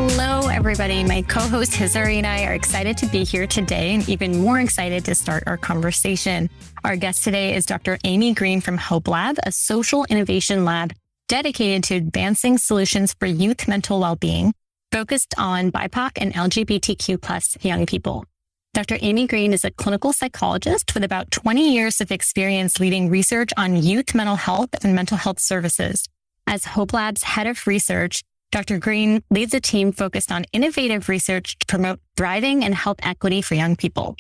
Hello, everybody. My co-host Hizari and I are excited to be here today and even more excited to start our conversation. Our guest today is Dr. Amy Green from Hopelab, a social innovation lab dedicated to advancing solutions for youth mental well-being, focused on BIPOC and LGBTQ plus young people. Dr. Amy Green is a clinical psychologist with about 20 years of experience leading research on youth mental health and mental health services. As Hopelab's head of research, Dr. Green leads a team focused on innovative research to promote thriving and health equity for young people.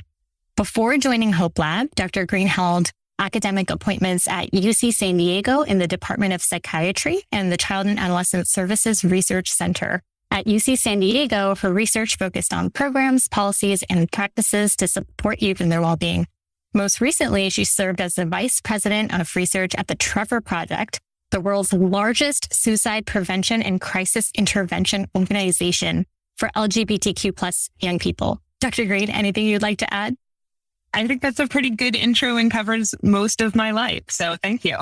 Before joining Hopelab, Dr. Green held academic appointments at UC San Diego in the Department of Psychiatry and the Child and Adolescent Services Research Center at UC San Diego for research focused on programs, policies, and practices to support youth in their well-being. Most recently, she served as the vice president of research at the Trevor Project, the world's largest suicide prevention and crisis intervention organization for LGBTQ plus young people. Dr. Green, anything you'd like to add? I think that's a pretty good intro and covers most of my life. So thank you.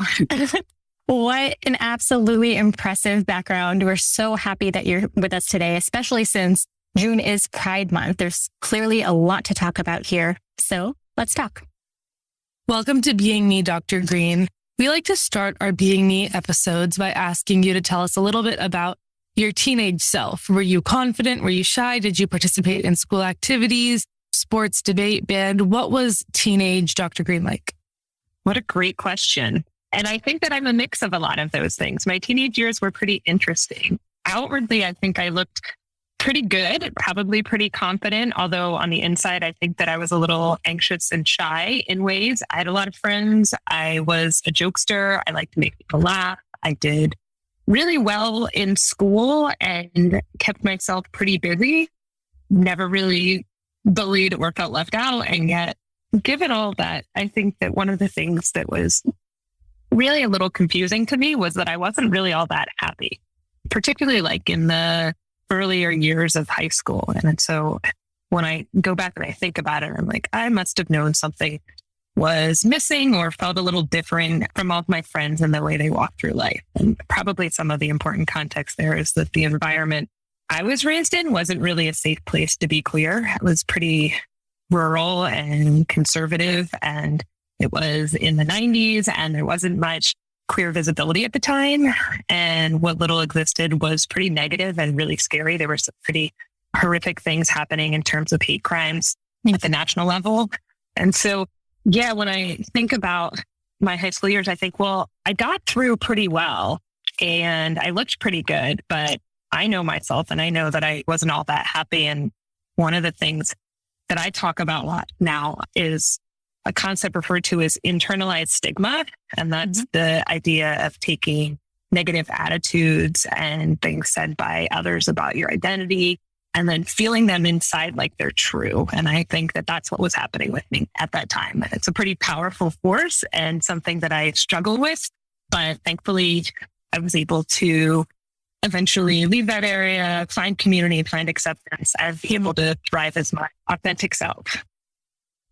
What an absolutely impressive background. We're so happy that you're with us today, especially since June is Pride Month. There's clearly a lot to talk about here. So let's talk. Welcome to BeingMe, Dr. Green. We like to start our BeingMe episodes by asking you to tell us a little bit about your teenage self. Were you confident? Were you shy? Did you participate in school activities, sports, debate, band? What was teenage Dr. Green like? What a great question. And I think that I'm a mix of a lot of those things. My teenage years were pretty interesting. Outwardly, I think I looked pretty good, probably pretty confident. Although on the inside, I think that I was a little anxious and shy in ways. I had a lot of friends. I was a jokester. I liked to make people laugh. I did really well in school and kept myself pretty busy. Never really bullied or felt left out. And yet, given all that, I think that one of the things that was really a little confusing to me was that I wasn't really all that happy, particularly like in the earlier years of high school. And so when I go back and I think about it, I'm like, I must have known something was missing or felt a little different from all of my friends and the way they walk through life. And probably some of the important context there is that the environment I was raised in wasn't really a safe place to be queer. It was pretty rural and conservative, and it was in the 90s, and there wasn't much queer visibility at the time. And what little existed was pretty negative and really scary. There were some pretty horrific things happening in terms of hate crimes at the national level. And so, yeah, when I think about my high school years, I think, well, I got through pretty well and I looked pretty good, but I know myself and I know that I wasn't all that happy. And one of the things that I talk about a lot now is a concept referred to as internalized stigma. And that's the idea of taking negative attitudes and things said by others about your identity and then feeling them inside like they're true. And I think that that's what was happening with me at that time. It's a pretty powerful force and something that I struggled with, but thankfully I was able to eventually leave that area, find community, find acceptance, and be able to thrive as my authentic self.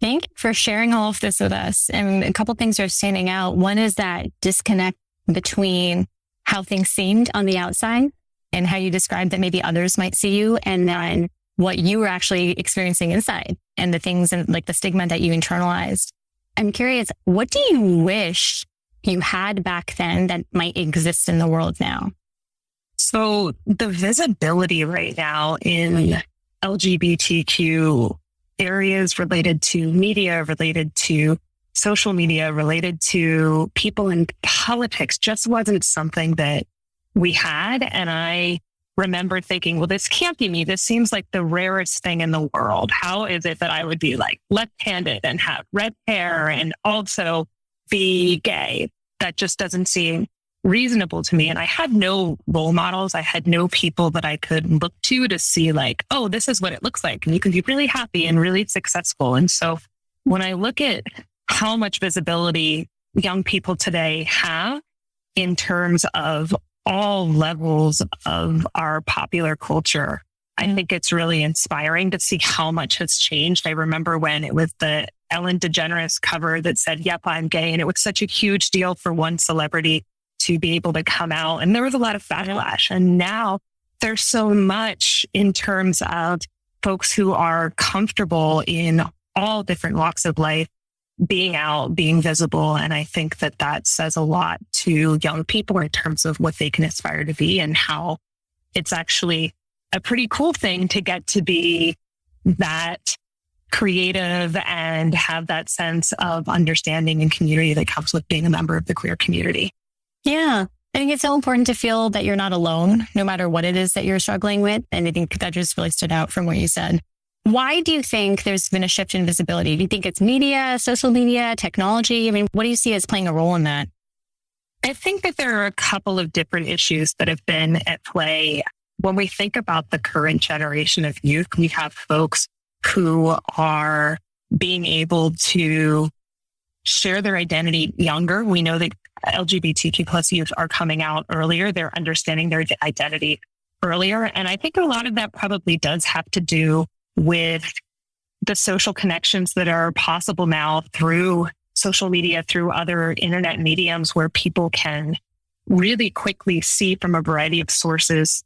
Thank you for sharing all of this with us. And a couple things are standing out. One is that disconnect between how things seemed on the outside and how you described that maybe others might see you, and then what you were actually experiencing inside and the things and like the stigma that you internalized. I'm curious, what do you wish you had back then that might exist in the world now? So the visibility right now in LGBTQ areas related to media, related to social media, related to people in politics just wasn't something that we had. And I remember thinking, well, this can't be me. This seems like the rarest thing in the world. How is it that I would be like left-handed and have red hair and also be gay? That just doesn't seem reasonable to me. And I had no role models. I had no people that I could look to see like, oh, this is what it looks like. And you can be really happy and really successful. And so when I look at how much visibility young people today have in terms of all levels of our popular culture, I think it's really inspiring to see how much has changed. I remember when it was the Ellen DeGeneres cover that said, yep, I'm gay. And it was such a huge deal for one celebrity to be able to come out. And there was a lot of backlash. And now there's so much in terms of folks who are comfortable in all different walks of life, being out, being visible. And I think that that says a lot to young people in terms of what they can aspire to be and how it's actually a pretty cool thing to get to be that creative and have that sense of understanding and community that comes with being a member of the queer community. Yeah. I think it's so important to feel that you're not alone, no matter what it is that you're struggling with. And I think that just really stood out from what you said. Why do you think there's been a shift in visibility? Do you think it's media, social media, technology? I mean, what do you see as playing a role in that? I think that there are a couple of different issues that have been at play. When we think about the current generation of youth, we have folks who are being able to share their identity younger. We know that LGBTQ plus youth are coming out earlier. They're understanding their identity earlier. And I think a lot of that probably does have to do with the social connections that are possible now through social media, through other internet mediums where people can really quickly see from a variety of sources,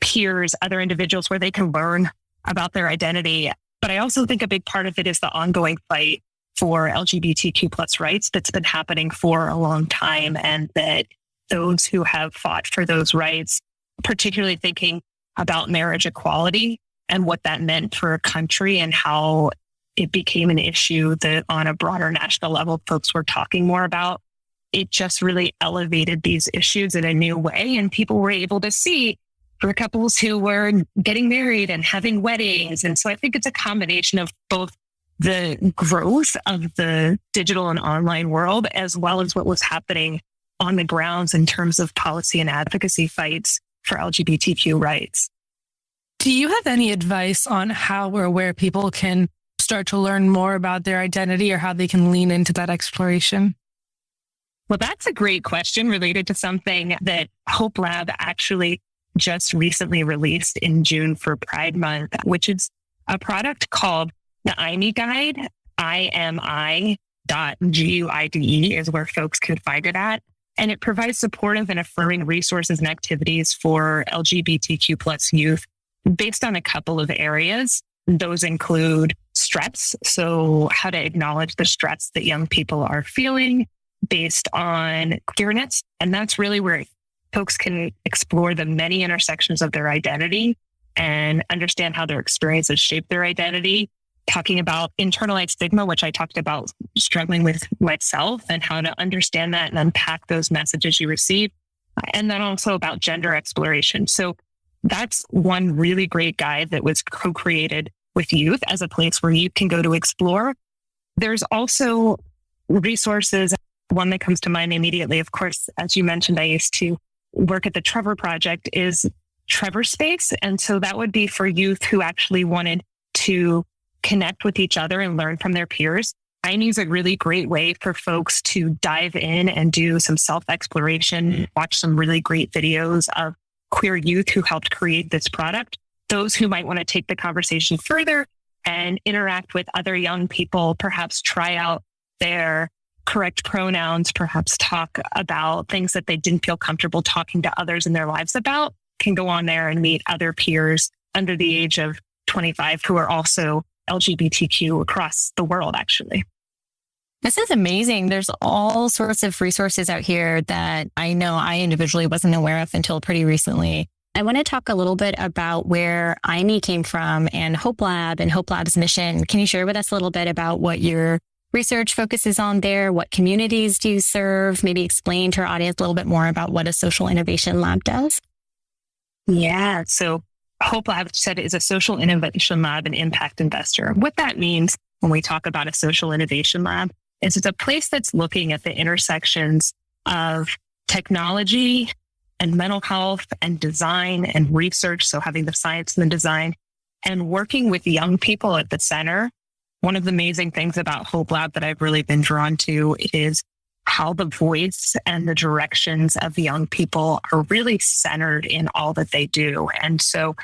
peers, other individuals where they can learn about their identity. But I also think a big part of it is the ongoing fight for LGBTQ plus rights that's been happening for a long time, and that those who have fought for those rights, particularly thinking about marriage equality and what that meant for a country and how it became an issue that on a broader national level, folks were talking more about. It just really elevated these issues in a new way. And people were able to see for couples who were getting married and having weddings. And so I think it's a combination of both the growth of the digital and online world, as well as what was happening on the grounds in terms of policy and advocacy fights for LGBTQ rights. Do you have any advice on how or where people can start to learn more about their identity or how they can lean into that exploration? Well, that's a great question related to something that Hopelab actually just recently released in June for Pride Month, which is a product called the BeMe Guide. IMI.guide is where folks can find it at. And it provides supportive and affirming resources and activities for LGBTQ plus youth based on a couple of areas. Those include stress. So how to acknowledge the stress that young people are feeling based on queerness. And that's really where folks can explore the many intersections of their identity and understand how their experiences shape their identity. Talking about internalized stigma, which I talked about struggling with myself, and how to understand that and unpack those messages you receive. And then also about gender exploration. So that's one really great guide that was co-created with youth as a place where you can go to explore. There's also resources. One that comes to mind immediately, of course, as you mentioned, I used to work at the Trevor Project, is Trevor Space. And so that would be for youth who actually wanted to connect with each other and learn from their peers. BeingMe is a really great way for folks to dive in and do some self-exploration, watch some really great videos of queer youth who helped create this product. Those who might want to take the conversation further and interact with other young people, perhaps try out their correct pronouns, perhaps talk about things that they didn't feel comfortable talking to others in their lives about, can go on there and meet other peers under the age of 25 who are also LGBTQ across the world, actually. This is amazing. There's all sorts of resources out here that I know I individually wasn't aware of until pretty recently. I want to talk a little bit about where BeMe came from and Hopelab and Hopelab's mission. Can you share with us a little bit about what your research focuses on there? What communities do you serve? Maybe explain to our audience a little bit more about what a social innovation lab does. Yeah. So Hopelab said is a social innovation lab and impact investor. What that means when we talk about a social innovation lab is it's a place that's looking at the intersections of technology and mental health and design and research. So having the science and the design and working with young people at the center. One of the amazing things about Hopelab that I've really been drawn to is how the voice and the directions of young people are really centered in all that they do. And so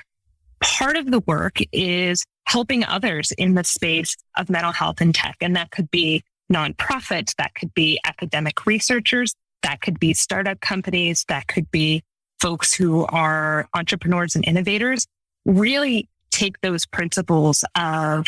part of the work is helping others in the space of mental health and tech. And that could be nonprofits, that could be academic researchers, that could be startup companies, that could be folks who are entrepreneurs and innovators really take those principles of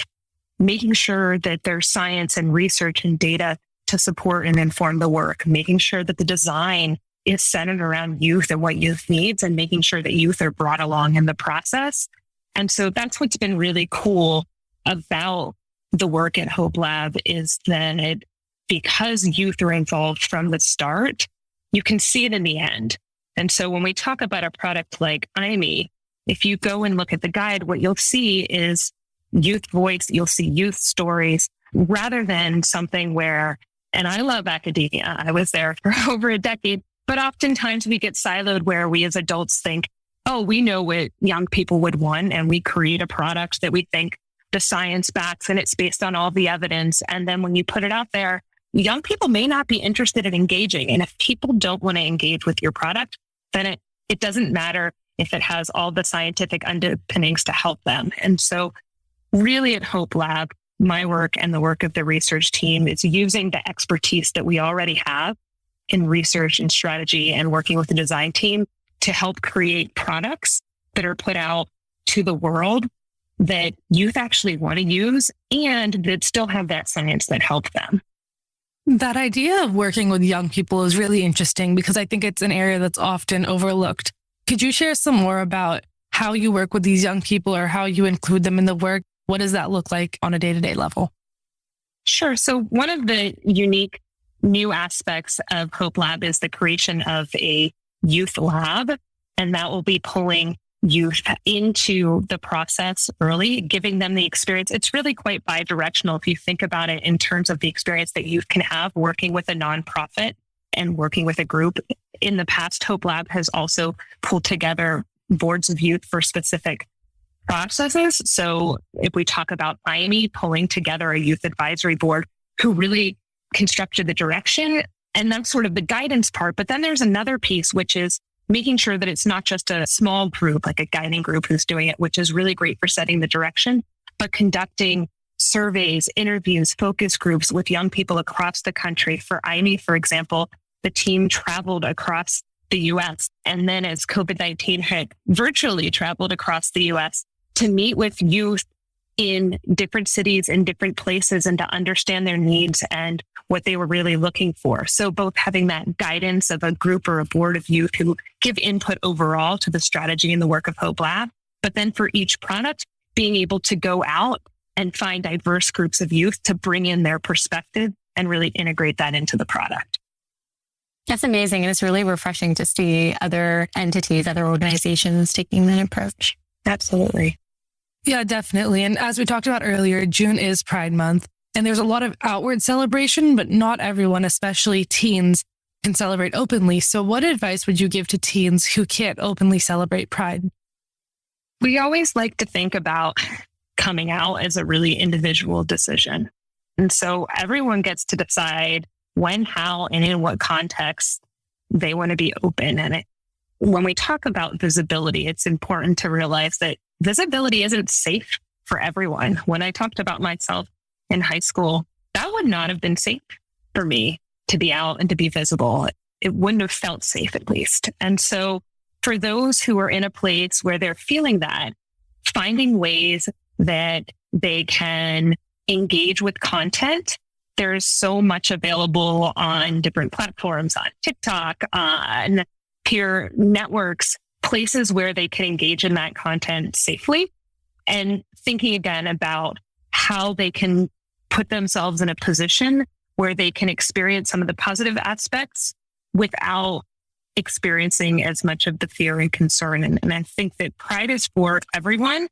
making sure that there's science and research and data to support and inform the work, making sure that the design is centered around youth and what youth needs, and making sure that youth are brought along in the process. And so that's what's been really cool about the work at Hopelab, is that because youth are involved from the start, you can see it in the end. And so when we talk about a product like BeMe, if you go and look at the guide, what you'll see is youth voice, you'll see youth stories, rather than something where, and I love academia, I was there for over a decade, but oftentimes we get siloed where we as adults think, oh, we know what young people would want, and we create a product that we think the science backs and it's based on all the evidence. And then when you put it out there, young people may not be interested in engaging. And if people don't want to engage with your product, then it doesn't matter if it has all the scientific underpinnings to help them. And so really at Hopelab, my work and the work of the research team is using the expertise that we already have in research and strategy and working with the design team to help create products that are put out to the world that youth actually want to use and that still have that science that help them. That idea of working with young people is really interesting because I think it's an area that's often overlooked. Could you share some more about how you work with these young people or how you include them in the work? What does that look like on a day-to-day level? Sure. So one of the unique new aspects of Hopelab is the creation of a youth lab, and that will be pulling youth into the process early, giving them the experience. It's really quite bi-directional if you think about it in terms of the experience that youth can have working with a nonprofit and working with a group. In the past, Hopelab has also pulled together boards of youth for specific processes. So if we talk about BeMe, pulling together a youth advisory board who really constructed the direction, and that's sort of the guidance part. But then there's another piece, which is making sure that it's not just a small group, like a guiding group who's doing it, which is really great for setting the direction, but conducting surveys, interviews, focus groups with young people across the country. For BeMe, for example, the team traveled across the US, and then as COVID-19 hit, virtually traveled across the US to meet with youth in different cities, in different places, and to understand their needs and what they were really looking for. So both having that guidance of a group or a board of youth who give input overall to the strategy and the work of Hopelab, but then for each product, being able to go out and find diverse groups of youth to bring in their perspective and really integrate that into the product. That's amazing. And it's really refreshing to see other entities, other organizations taking that approach. Absolutely. Yeah, definitely. And as we talked about earlier, June is Pride Month, and there's a lot of outward celebration, but not everyone, especially teens, can celebrate openly. So what advice would you give to teens who can't openly celebrate Pride? We always like to think about coming out as a really individual decision. And so everyone gets to decide when, how, and in what context they want to be open. And when we talk about visibility, it's important to realize that visibility isn't safe for everyone. When I talked about myself in high school, that would not have been safe for me to be out and to be visible. It wouldn't have felt safe, at least. And so for those who are in a place where they're feeling that, finding ways that they can engage with content. There's so much available on different platforms, on TikTok, on peer networks, places where they can engage in that content safely, and thinking again about how they can put themselves in a position where they can experience some of the positive aspects without experiencing as much of the fear and concern. And I think that Pride is for everyone.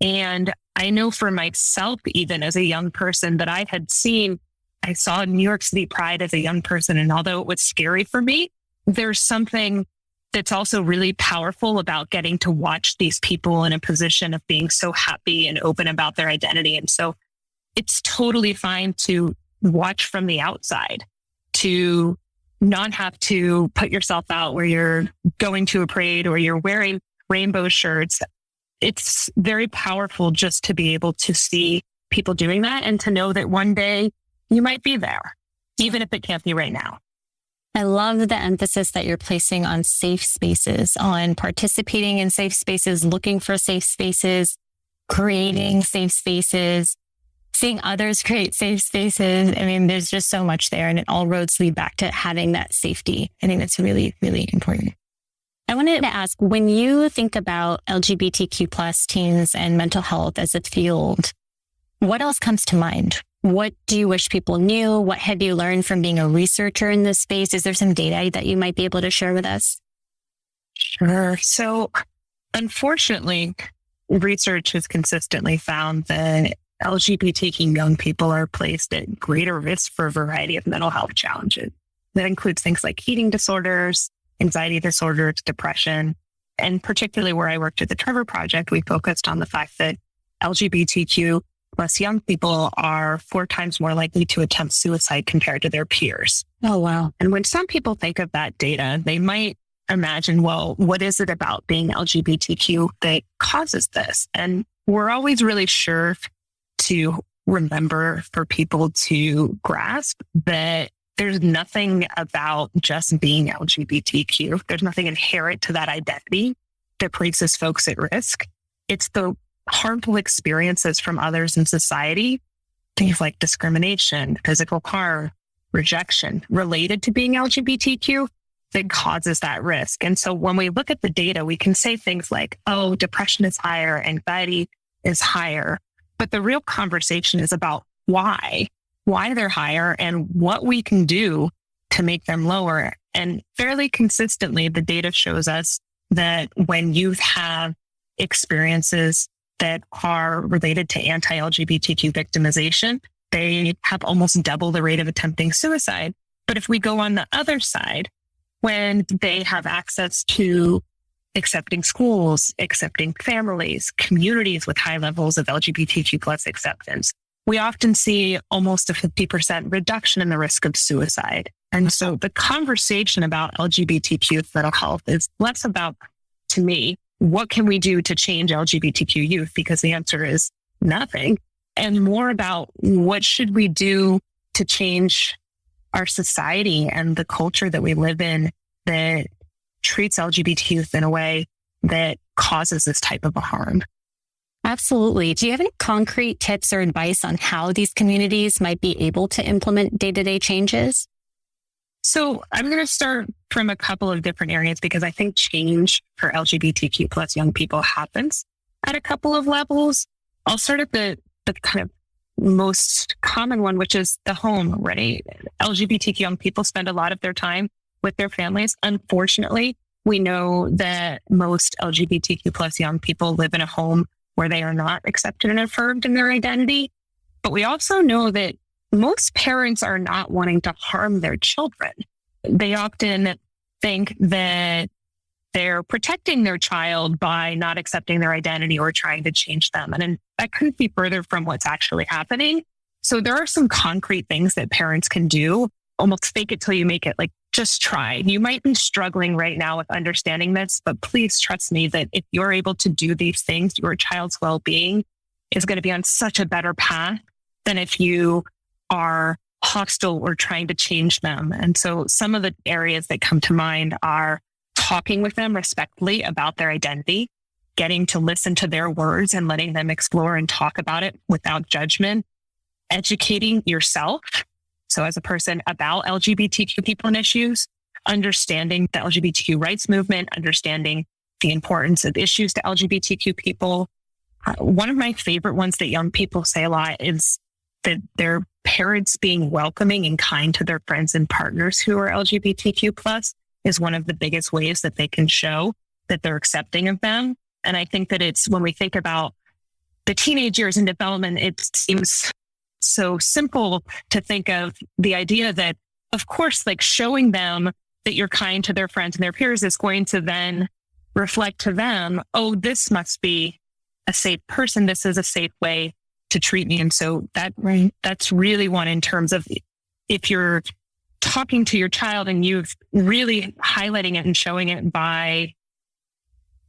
And I know for myself, even as a young person, that I saw New York City Pride as a young person. And although it was scary for me, there's something that's also really powerful about getting to watch these people in a position of being so happy and open about their identity. And so it's totally fine to watch from the outside, to not have to put yourself out where you're going to a parade or you're wearing rainbow shirts. It's very powerful just to be able to see people doing that and to know that one day you might be there, even if it can't be right now. I love the emphasis that you're placing on safe spaces, on participating in safe spaces, looking for safe spaces, creating safe spaces, seeing others create safe spaces. I mean, there's just so much there, and all roads lead back to having that safety. I think that's really, really important. I wanted to ask, when you think about LGBTQ plus teens and mental health as a field, what else comes to mind? What do you wish people knew? What have you learned from being a researcher in this space? Is there some data that you might be able to share with us? Sure. So unfortunately, research has consistently found that LGBTQ young people are placed at greater risk for a variety of mental health challenges. That includes things like eating disorders, anxiety disorders, depression, and particularly where I worked at the Trevor Project, we focused on the fact that LGBTQ plus young people are 4 times more likely to attempt suicide compared to their peers. Oh, wow. And when some people think of that data, they might imagine, well, what is it about being LGBTQ that causes this? And we're always really sure to remember for people to grasp that there's nothing about just being LGBTQ. There's nothing inherent to that identity that places folks at risk. It's the harmful experiences from others in society, things like discrimination, physical harm, rejection related to being LGBTQ that causes that risk. And so when we look at the data, we can say things like, oh, depression is higher, anxiety is higher. But the real conversation is about why they're higher and what we can do to make them lower. And fairly consistently, the data shows us that when youth have experiences that are related to anti-LGBTQ victimization, they have almost double the rate of attempting suicide. But if we go on the other side, when they have access to accepting schools, accepting families, communities with high levels of LGBTQ plus acceptance, we often see almost a 50% reduction in the risk of suicide. And so the conversation about LGBTQ mental health is less about, to me, what can we do to change LGBTQ youth? Because the answer is nothing. And more about what should we do to change our society and the culture that we live in that treats LGBT youth in a way that causes this type of a harm. Absolutely. Do you have any concrete tips or advice on how these communities might be able to implement day-to-day changes? So I'm going to start from a couple of different areas because I think change for LGBTQ plus young people happens at a couple of levels. I'll start at the kind of most common one, which is the home, right? LGBTQ young people spend a lot of their time with their families. Unfortunately, we know that most LGBTQ plus young people live in a home where they are not accepted and affirmed in their identity. But we also know that most parents are not wanting to harm their children. They often think that they're protecting their child by not accepting their identity or trying to change them. And that couldn't be further from what's actually happening. So there are some concrete things that parents can do, almost fake it till you make it, like just try. You might be struggling right now with understanding this, but please trust me that if you're able to do these things, your child's well-being is going to be on such a better path than if you are hostile or trying to change them. And so some of the areas that come to mind are talking with them respectfully about their identity, getting to listen to their words and letting them explore and talk about it without judgment, educating yourself. So as a person about LGBTQ people and issues, understanding the LGBTQ rights movement, understanding the importance of issues to LGBTQ people. One of my favorite ones that young people say a lot is that their parents being welcoming and kind to their friends and partners who are LGBTQ plus is one of the biggest ways that they can show that they're accepting of them. And I think that it's when we think about the teenage years in development, it seems so simple to think of the idea that, of course, like showing them that you're kind to their friends and their peers is going to then reflect to them, oh, this must be a safe person. This is a safe way to treat me. And so that's really one in terms of if you're talking to your child and you've really highlighting it and showing it by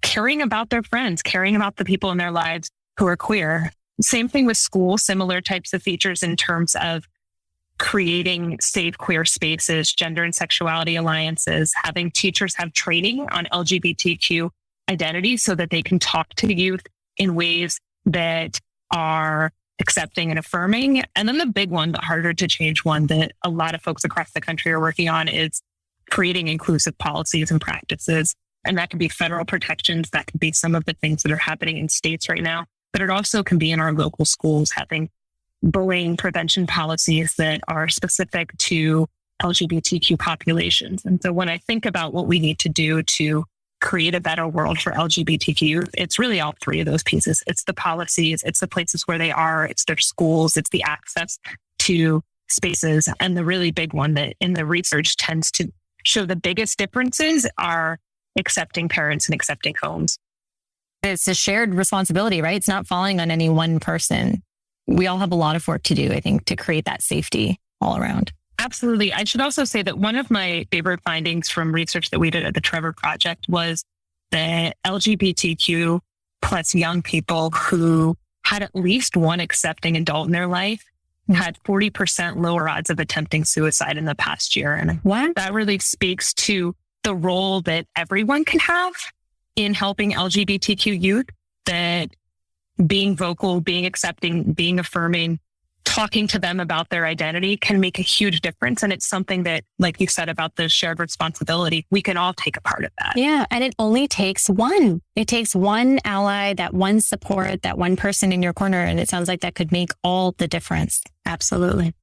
caring about their friends, caring about the people in their lives who are queer. Same thing with school, similar types of features in terms of creating safe queer spaces, gender and sexuality alliances, having teachers have training on LGBTQ identity so that they can talk to youth in ways that are accepting and affirming. And then the big one, the harder to change one that a lot of folks across the country are working on is creating inclusive policies and practices. And that can be federal protections. That could be some of the things that are happening in states right now, but it also can be in our local schools, having bullying prevention policies that are specific to LGBTQ populations. And so when I think about what we need to do to create a better world for LGBTQ, it's really all three of those pieces. It's the policies, it's the places where they are, it's their schools, it's the access to spaces. And the really big one that in the research tends to show the biggest differences are accepting parents and accepting homes. It's a shared responsibility, right? It's not falling on any one person. We all have a lot of work to do, I think, to create that safety all around. Absolutely. I should also say that one of my favorite findings from research that we did at the Trevor Project was that LGBTQ plus young people who had at least one accepting adult in their life had 40% lower odds of attempting suicide in the past year. And that really speaks to the role that everyone can have in helping LGBTQ youth, that being vocal, being accepting, being affirming, talking to them about their identity can make a huge difference. And it's something that, like you said about the shared responsibility, we can all take a part of that. Yeah. And it only takes one. It takes one ally, that one support, that one person in your corner. And it sounds like that could make all the difference. Absolutely.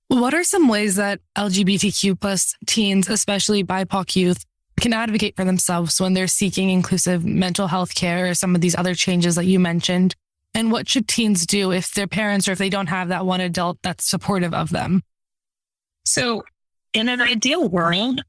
What are some ways that LGBTQ plus teens, especially BIPOC youth, can advocate for themselves when they're seeking inclusive mental health care or some of these other changes that you mentioned? And what should teens do if their parents or if they don't have that one adult that's supportive of them? So in an ideal world,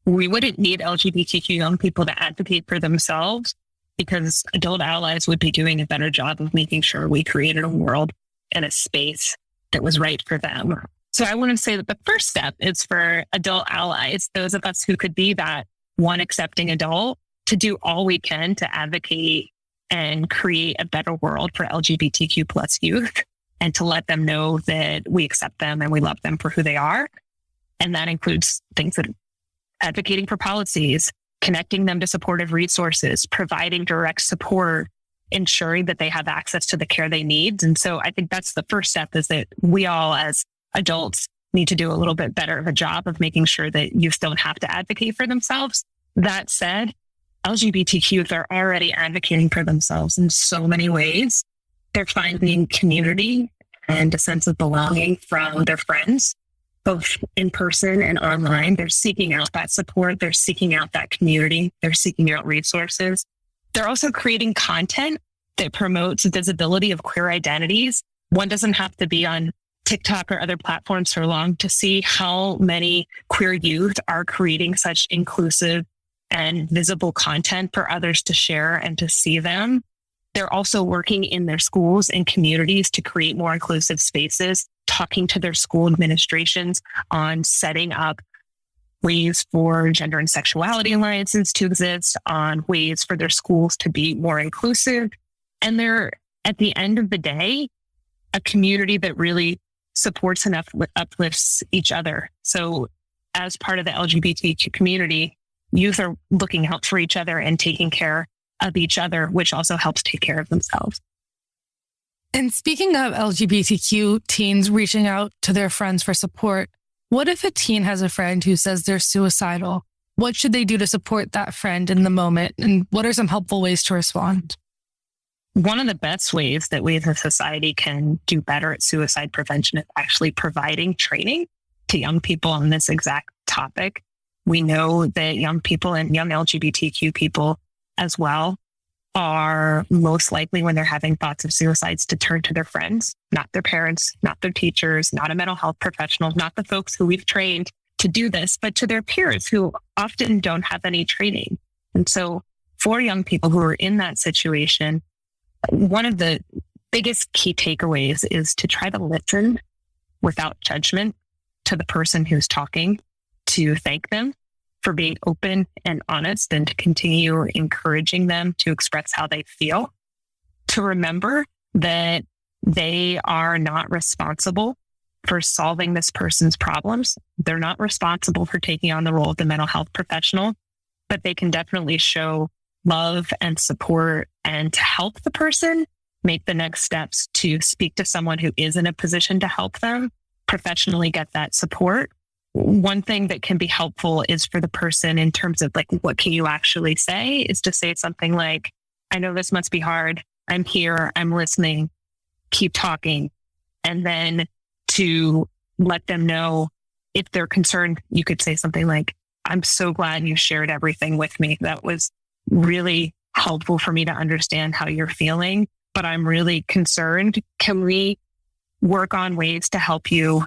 we wouldn't need LGBTQ young people to advocate for themselves because adult allies would be doing a better job of making sure we created a world and a space that was right for them. So I want to say that the first step is for adult allies, those of us who could be that one accepting adult, to do all we can to advocate and create a better world for LGBTQ plus youth, and to let them know that we accept them and we love them for who they are. And that includes things that advocating for policies, connecting them to supportive resources, providing direct support, ensuring that they have access to the care they need. And so I think that's the first step, is that we all as adults need to do a little bit better of a job of making sure that youth don't have to advocate for themselves. That said, LGBTQ youth are already advocating for themselves in so many ways. They're finding community and a sense of belonging from their friends, both in person and online. They're seeking out that support. They're seeking out that community. They're seeking out resources. They're also creating content that promotes visibility of queer identities. One doesn't have to be on TikTok or other platforms for long to see how many queer youth are creating such inclusive and visible content for others to share and to see them. They're also working in their schools and communities to create more inclusive spaces, talking to their school administrations on setting up ways for gender and sexuality alliances to exist, on ways for their schools to be more inclusive. And they're, at the end of the day, a community that really supports and uplifts each other. So as part of the LGBTQ community, youth are looking out for each other and taking care of each other, which also helps take care of themselves. And speaking of LGBTQ teens reaching out to their friends for support, what if a teen has a friend who says they're suicidal? What should they do to support that friend in the moment? And what are some helpful ways to respond? One of the best ways that we as a society can do better at suicide prevention is actually providing training to young people on this exact topic. We know that young people and young LGBTQ people as well are most likely, when they're having thoughts of suicides, to turn to their friends, not their parents, not their teachers, not a mental health professional, not the folks who we've trained to do this, but to their peers who often don't have any training. And so for young people who are in that situation, one of the biggest key takeaways is to try to listen without judgment to the person who's talking, to thank them for being open and honest, and to continue encouraging them to express how they feel, to remember that they are not responsible for solving this person's problems. They're not responsible for taking on the role of the mental health professional, but they can definitely show love and support and to help the person make the next steps to speak to someone who is in a position to help them professionally get that support. One thing that can be helpful is for the person in terms of like, what can you actually say, is to say something like, I know this must be hard. I'm here. I'm listening. Keep talking. And then to let them know if they're concerned, you could say something like, I'm so glad you shared everything with me. That was really helpful for me to understand how you're feeling, but I'm really concerned. Can we work on ways to help you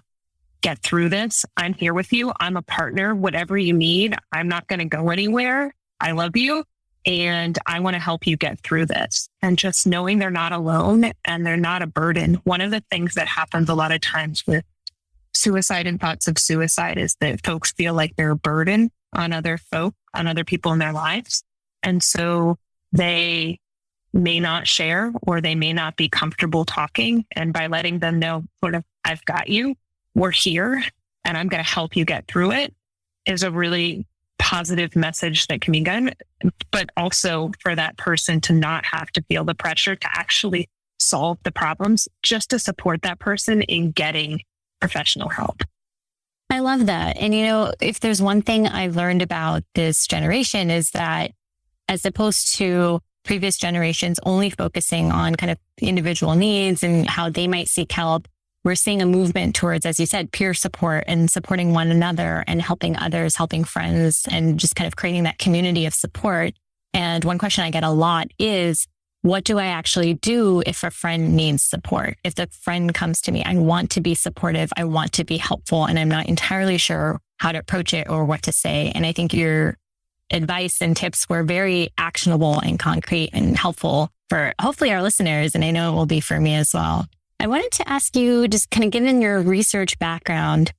get through this? I'm here with you. I'm a partner. Whatever you need, I'm not going to go anywhere. I love you. And I want to help you get through this. And just knowing they're not alone and they're not a burden. One of the things that happens a lot of times with suicide and thoughts of suicide is that folks feel like they're a burden on other folk, on other people in their lives. And so they may not share, or they may not be comfortable talking. And by letting them know, sort of, I've got you, we're here, and I'm going to help you get through it, is a really positive message that can be done, but also for that person to not have to feel the pressure to actually solve the problems, just to support that person in getting professional help. I love that. And, if there's one thing I've learned about this generation is that as opposed to previous generations only focusing on kind of individual needs and how they might seek help, we're seeing a movement towards, as you said, peer support and supporting one another and helping others, helping friends, and just kind of creating that community of support. And one question I get a lot is, what do I actually do if a friend needs support? If the friend comes to me, I want to be supportive, I want to be helpful, and I'm not entirely sure how to approach it or what to say. And I think your advice and tips were very actionable and concrete and helpful for hopefully our listeners. And I know it will be for me as well. I wanted to ask you, just kind of given your research background,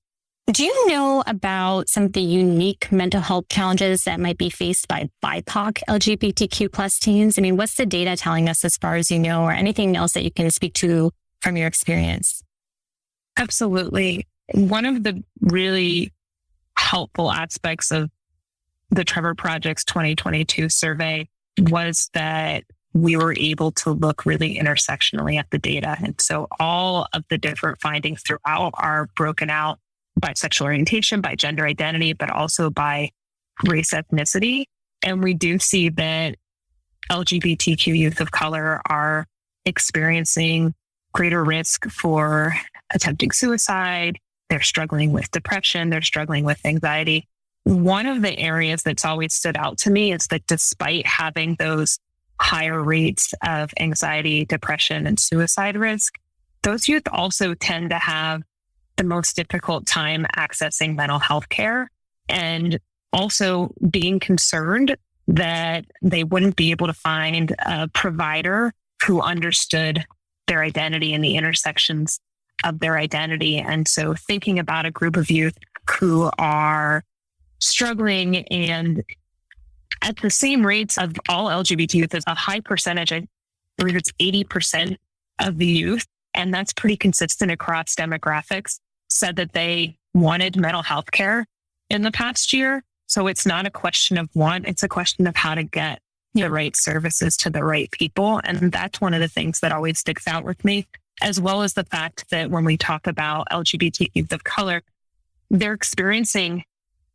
do you know about some of the unique mental health challenges that might be faced by BIPOC LGBTQ plus teens? I mean, what's the data telling us as far as you know, or anything else that you can speak to from your experience? Absolutely. One of the really helpful aspects of the Trevor Project's 2022 survey was that we were able to look really intersectionally at the data. And so all of the different findings throughout are broken out by sexual orientation, by gender identity, but also by race, ethnicity. And we do see that LGBTQ youth of color are experiencing greater risk for attempting suicide. They're struggling with depression. They're struggling with anxiety. One of the areas that's always stood out to me is that despite having those higher rates of anxiety, depression, and suicide risk, those youth also tend to have the most difficult time accessing mental health care, and also being concerned that they wouldn't be able to find a provider who understood their identity and the intersections of their identity. And so thinking about a group of youth who are struggling and at the same rates of all LGBT youth, is a high percentage, I believe it's 80% of the youth, and that's pretty consistent across demographics, said that they wanted mental health care in the past year. So it's not a question of want, it's a question of how to get the right services to the right people. And that's one of the things that always sticks out with me, as well as the fact that when we talk about LGBT youth of color, they're experiencing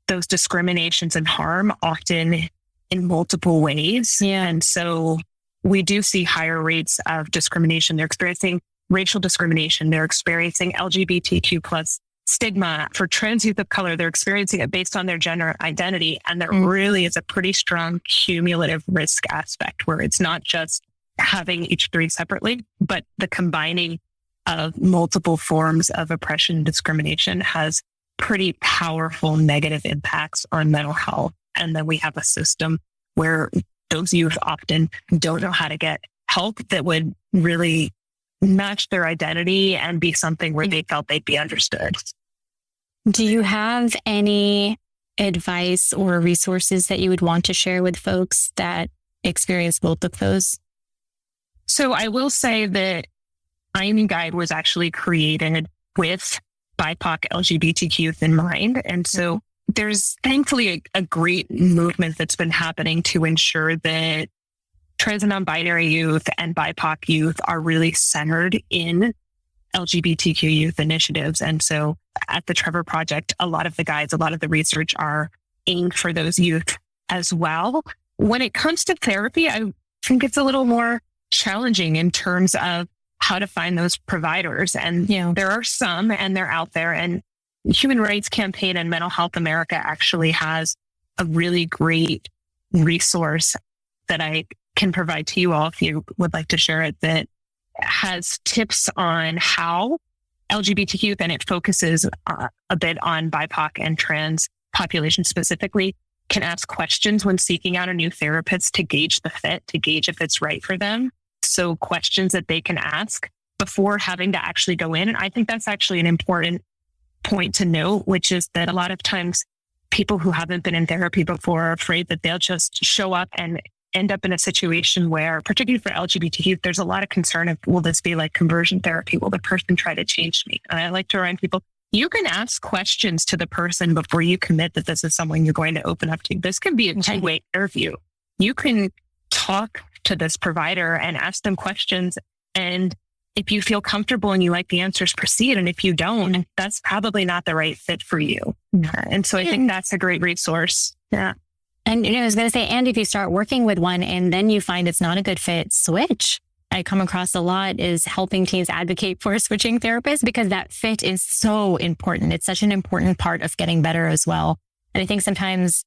those discriminations and harm often in multiple ways. Yeah. And so we do see higher rates of discrimination. They're experiencing racial discrimination. They're experiencing LGBTQ plus stigma. For trans youth of color, they're experiencing it based on their gender identity. And there really is a pretty strong cumulative risk aspect where it's not just having each three separately, but the combining of multiple forms of oppression and discrimination has pretty powerful negative impacts on mental health. And then we have a system where those youth often don't know how to get help that would really match their identity and be something where they felt they'd be understood. Do you have any advice or resources that you would want to share with folks that experience both of those? So I will say that BeingMe Guide was actually created with BIPOC LGBTQ youth in mind. And so there's thankfully a great movement that's been happening to ensure that trans and non-binary youth and BIPOC youth are really centered in LGBTQ youth initiatives. And so at the Trevor Project, a lot of the guides, a lot of the research are aimed for those youth as well. When it comes to therapy, I think it's a little more challenging in terms of how to find those providers. And there are some, and they're out there. And Human Rights Campaign and Mental Health America actually has a really great resource that I can provide to you all if you would like to share it, that has tips on how LGBTQ youth, and it focuses a bit on BIPOC and trans population specifically, can ask questions when seeking out a new therapist to gauge the fit, to gauge if it's right for them. So questions that they can ask before having to actually go in. And I think that's actually an important point to note, which is that a lot of times people who haven't been in therapy before are afraid that they'll just show up and end up in a situation where, particularly for LGBTQ, there's a lot of concern of, will this be like conversion therapy? Will the person try to change me? And I like to remind people, you can ask questions to the person before you commit that this is someone you're going to open up to. This can be a two-way interview. You can talk to this provider and ask them questions. And if you feel comfortable and you like the answers, proceed. And if you don't, that's probably not the right fit for you. And so I think that's a great resource. Yeah. And I was going to say, and if you start working with one and then you find it's not a good fit, switch. I come across a lot is helping teens advocate for switching therapists because that fit is so important. It's such an important part of getting better as well. And I think sometimes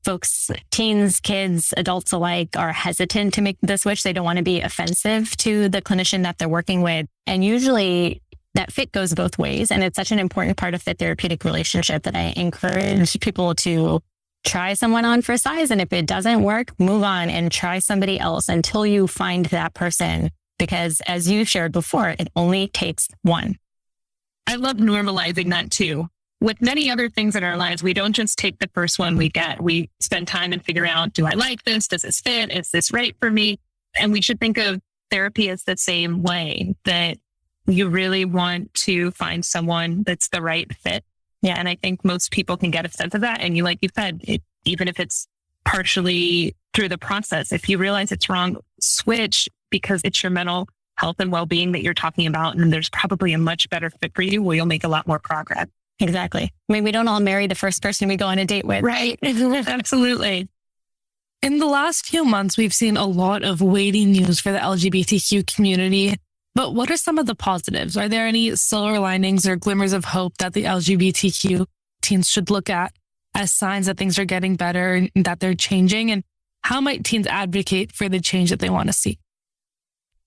folks, teens, kids, adults alike, are hesitant to make the switch. They don't want to be offensive to the clinician that they're working with. And usually that fit goes both ways. And it's such an important part of the therapeutic relationship that I encourage people to try someone on for size. And if it doesn't work, move on and try somebody else until you find that person. Because as you shared before, it only takes one. I love normalizing that too. With many other things in our lives, we don't just take the first one we get. We spend time and figure out, do I like this? Does this fit? Is this right for me? And we should think of therapy as the same way, that you really want to find someone that's the right fit. Yeah. And I think most people can get a sense of that. And like you said, even if it's partially through the process, if you realize it's wrong, switch, because it's your mental health and well-being that you're talking about. And there's probably a much better fit for you where you'll make a lot more progress. Exactly. I mean, we don't all marry the first person we go on a date with. Right. Absolutely. In the last few months, we've seen a lot of weighty news for the LGBTQ community. But what are some of the positives? Are there any silver linings or glimmers of hope that the LGBTQ teens should look at as signs that things are getting better and that they're changing? And how might teens advocate for the change that they want to see?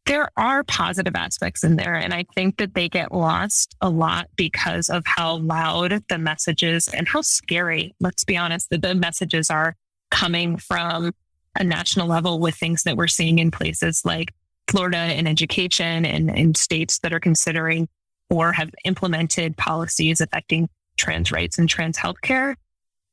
There are positive aspects in there, and I think that they get lost a lot because of how loud the messages and how scary, let's be honest, that the messages are coming from a national level with things that we're seeing in places like Florida in education and in states that are considering or have implemented policies affecting trans rights and trans healthcare.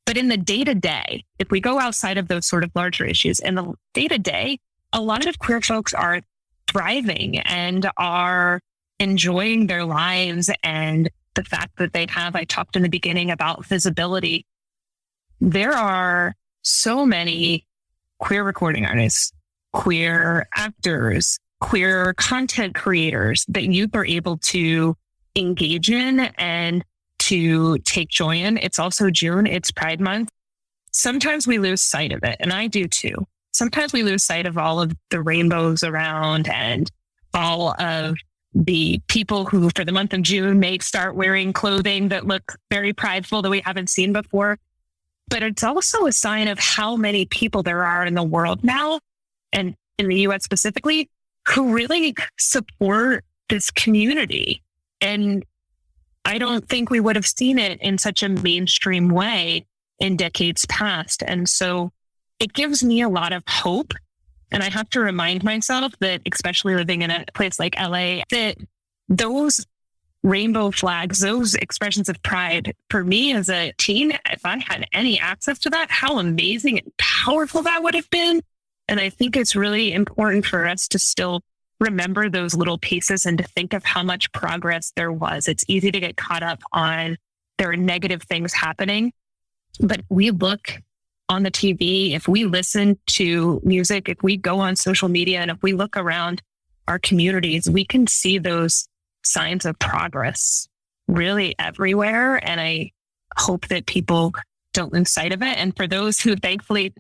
But in the day-to-day, if we go outside of those sort of larger issues, in the day-to-day, a lot of queer folks are thriving and are enjoying their lives, and the fact that they have, I talked in the beginning about visibility. There are so many queer recording artists, queer actors, queer content creators that youth are able to engage in and to take joy in. It's also June, it's Pride Month. Sometimes we lose sight of it, and I do too. Sometimes we lose sight of all of the rainbows around and all of the people who for the month of June may start wearing clothing that look very prideful that we haven't seen before. But it's also a sign of how many people there are in the world now, and in the US specifically, who really support this community. And I don't think we would have seen it in such a mainstream way in decades past. And so it gives me a lot of hope. And I have to remind myself that, especially living in a place like LA, that those rainbow flags, those expressions of pride, for me as a teen, if I had any access to that, how amazing and powerful that would have been. And I think it's really important for us to still remember those little pieces and to think of how much progress there was. It's easy to get caught up on there are negative things happening, but we look on the TV, if we listen to music, if we go on social media, and if we look around our communities, we can see those signs of progress really everywhere. And I hope that people don't lose sight of it. And for those who thankfully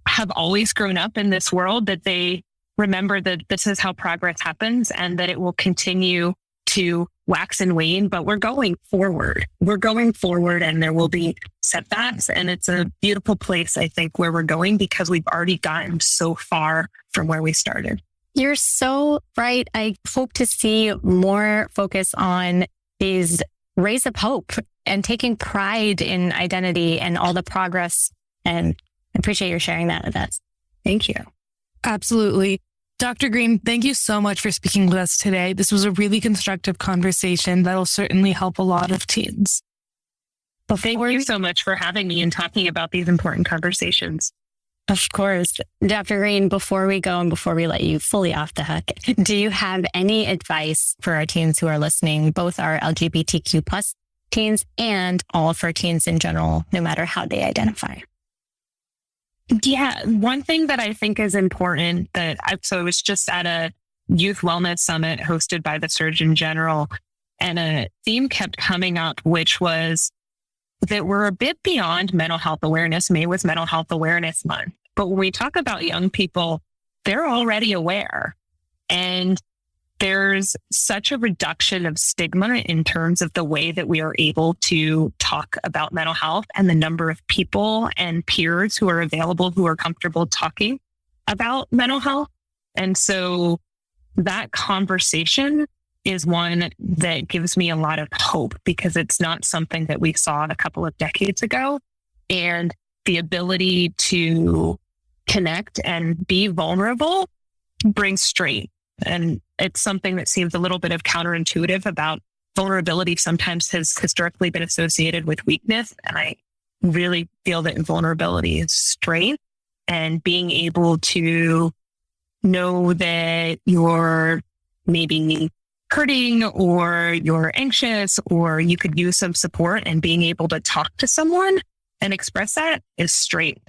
have always grown up in this world, that they remember that this is how progress happens and that it will continue to wax and wane, but we're going forward. We're going forward and there will be setbacks. And it's a beautiful place, I think, where we're going because we've already gotten so far from where we started. You're so right. I hope to see more focus on these rays of hope and taking pride in identity and all the progress. And I appreciate your sharing that with us. Thank you. Absolutely. Dr. Green, thank you so much for speaking with us today. This was a really constructive conversation that'll certainly help a lot of teens. Thank you so much for having me and talking about these important conversations. Of course. Dr. Green, before we go and before we let you fully off the hook, do you have any advice for our teens who are listening, both our LGBTQ plus teens and all for teens in general, no matter how they identify? Yeah, one thing that I think is important so I was just at a youth wellness summit hosted by the Surgeon General, and a theme kept coming up, which was that we're a bit beyond mental health awareness. May was Mental Health Awareness Month. But when we talk about young people, they're already aware. And there's such a reduction of stigma in terms of the way that we are able to talk about mental health and the number of people and peers who are available who are comfortable talking about mental health. And so that conversation is one that gives me a lot of hope because it's not something that we saw a couple of decades ago. And the ability to connect and be vulnerable brings strength. And it's something that seems a little bit of counterintuitive about vulnerability sometimes has historically been associated with weakness. And I really feel that vulnerability is strength, and being able to know that you're maybe hurting or you're anxious or you could use some support, and being able to talk to someone and express that is strength.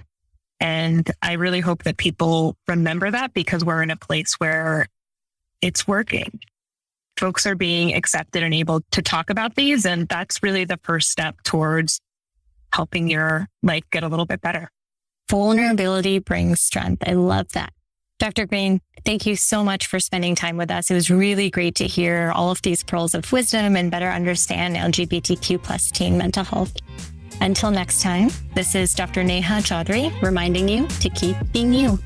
And I really hope that people remember that because we're in a place where it's working. Folks are being accepted and able to talk about these. And that's really the first step towards helping your life get a little bit better. Vulnerability brings strength. I love that. Dr. Green, thank you so much for spending time with us. It was really great to hear all of these pearls of wisdom and better understand LGBTQ plus teen mental health. Until next time, this is Dr. Neha Chaudhary reminding you to keep being you.